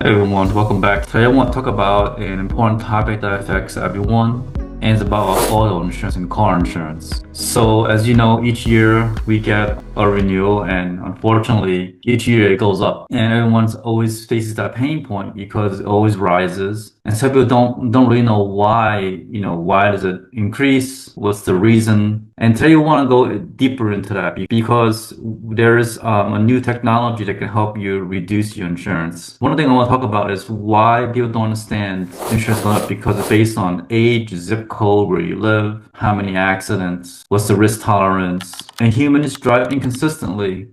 Hey everyone, welcome back. Today I want to talk about an important topic that affects everyone, and it's about auto insurance and car insurance. So as you know, each year we get a renewal, and unfortunately, each year it goes up, and everyone's always faces that pain point because it always rises, and some people don't really know why. Why does it increase? What's the reason? And today we want to go deeper into that because there is a new technology that can help you reduce your insurance. One thing I want to talk about is why people don't understand insurance going up, because it's based on age, zip code, where you live, how many accidents, what's the risk tolerance, and humans drive inconsistently.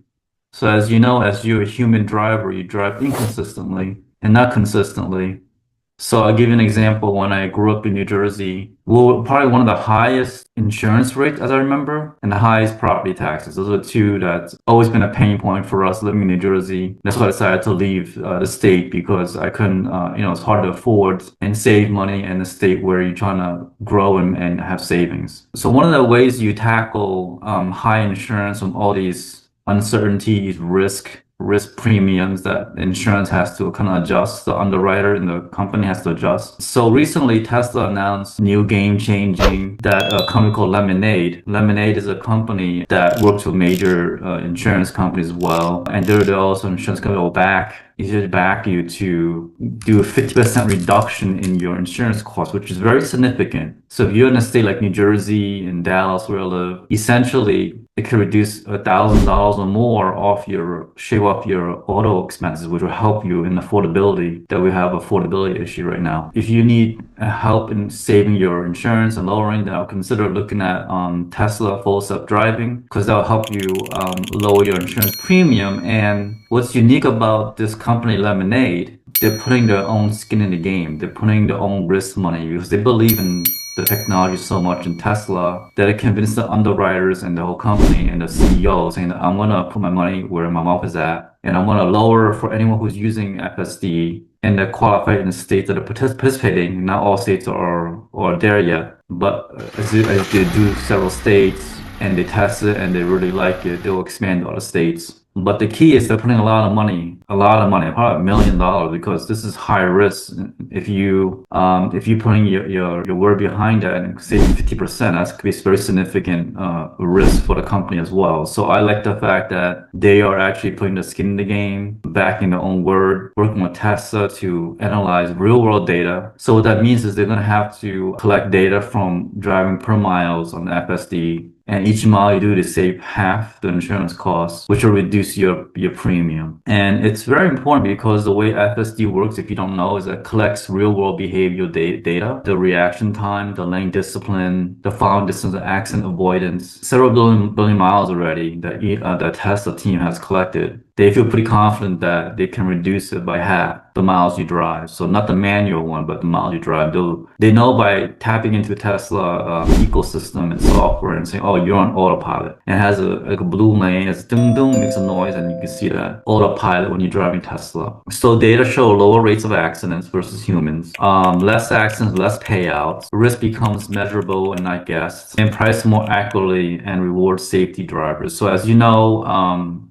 So as you know, as you're a human driver, you drive inconsistently and not consistently. So I'll give you an example. When I grew up in New Jersey, we were probably one of the highest insurance rates, as I remember, and the highest property taxes. Those are two that's always been a pain point for us living in New Jersey. That's why I decided to leave the state, because I couldn't, it's hard to afford and save money in a state where you're trying to grow and have savings. So one of the ways you tackle high insurance from all these uncertainties, risk premiums that insurance has to kind of adjust, the underwriter and the company has to adjust. So recently Tesla announced new game changing that a company called Lemonade. Lemonade is a company that works with major insurance companies as well, and they're also insurance company will back you to do a 50% reduction in your insurance costs, which is very significant. So if you're in a state like New Jersey and Dallas, where I live, essentially it could reduce $1,000 or more shave off your auto expenses, which will help you in affordability. That we have affordability issue right now. If you need help in saving your insurance and lowering, then I'll consider looking at Tesla full self-driving, because that'll help you lower your insurance premium. And what's unique about this company, Lemonade, they're putting their own skin in the game. They're putting their own risk money because they believe in the technology so much in Tesla that it convinced the underwriters and the whole company and the CEO, saying that I'm gonna put my money where my mouth is at, and I'm gonna lower for anyone who's using FSD and they're qualified in the states that are participating. Not all states are there yet, but as they do several states and they test it and they really like it, they'll expand to other states. But the key is they're putting a lot of money, probably $1 million, because this is high risk. If you putting your word behind that and saving 50%, that could be very significant risk for the company as well. So I like the fact that they are actually putting the skin in the game, backing their own word, working with Tesla to analyze real world data. So what that means is they're going to have to collect data from driving per miles on the FSD. And each mile you do to save half the insurance costs, which will reduce your premium. And it's very important because the way FSD works, if you don't know, is that it collects real world behavioral data, the reaction time, the lane discipline, the following distance, the accident avoidance, several billion miles already that the Tesla team has collected. They feel pretty confident that they can reduce it by half the miles you drive. So not the manual one, but the miles you drive. They know by tapping into Tesla ecosystem and software and saying, oh, you're on autopilot. And it has like a blue lane, it's ding ding, makes a noise, and you can see that autopilot when you're driving Tesla. So data show lower rates of accidents versus humans, less accidents, less payouts. Risk becomes measurable and not guessed, and priced more accurately and rewards safety drivers. So as you know,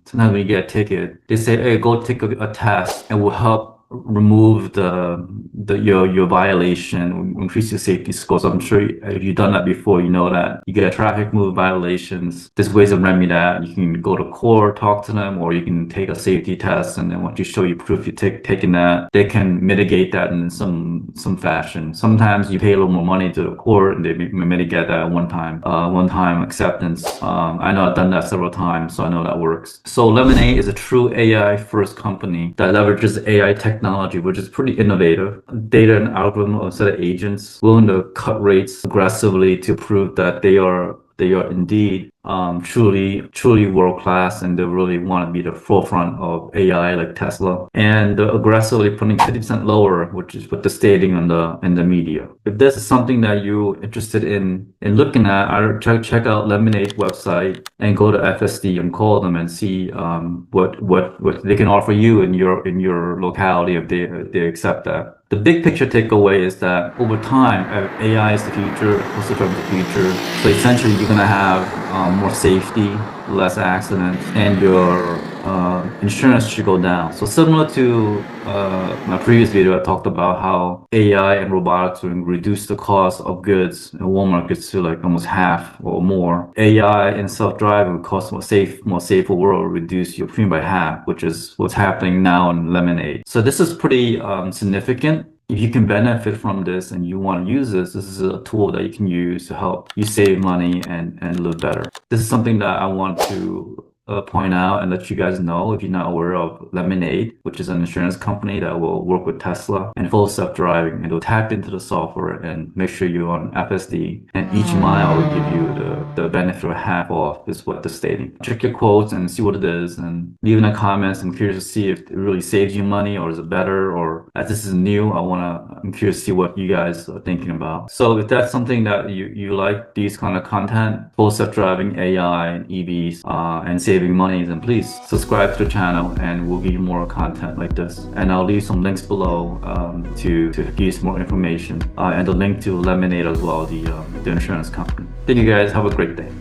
sometimes when you get a ticket, they say, hey, go take a test and we'll help remove your violation, increase your safety scores. I'm sure if you've done that before, you know that you get traffic move violations. There's ways to remedy that. You can go to court, talk to them, or you can take a safety test, and then once you show you proof you've taken that, they can mitigate that in some fashion. Sometimes you pay a little more money to the court and they mitigate that one time acceptance. I know I've done that several times, so I know that works. So Lemonade is a true AI first company that leverages AI technology, which is pretty innovative. Data and algorithm of a set of agents willing to cut rates aggressively to prove that they are indeed truly world class, and they really want to be the forefront of AI like Tesla. And they're aggressively putting 50% lower, which is what they're stating in the media. If this is something that you're interested in looking at, I would check out Lemonade's website and go to FSD and call them and see what they can offer you in your locality if they accept that. The big picture takeaway is that over time, AI is the future, postal is the future. So essentially, you're going to have more safety, less accidents, and your insurance should go down. So similar to my previous video, I talked about how AI and robotics will reduce the cost of goods in Walmart gets to like almost half or more. AI and self-driving will cost more safer world, reduce your premium by half, which is what's happening now in Lemonade. So this is pretty significant. If you can benefit from this and you want to use this is a tool that you can use to help you save money and live better. This is something that I want to point out and let you guys know if you're not aware of Lemonade, which is an insurance company that will work with Tesla and full self-driving, and it'll tap into the software and make sure you're on FSD, and each mile will give you the benefit of half off is what they're stating. Check your quotes and see what it is and leave in the comments. I'm curious to see if it really saves you money or is it better, or as this is new, I'm curious to see what you guys are thinking about. So if that's something that you like, these kind of content, full self-driving, AI and EVs, and saving money, then please subscribe to the channel and we'll give you more content like this. And I'll leave some links below to give you some more information, and the link to Lemonade as well, the insurance company. Thank you guys. Have a great day.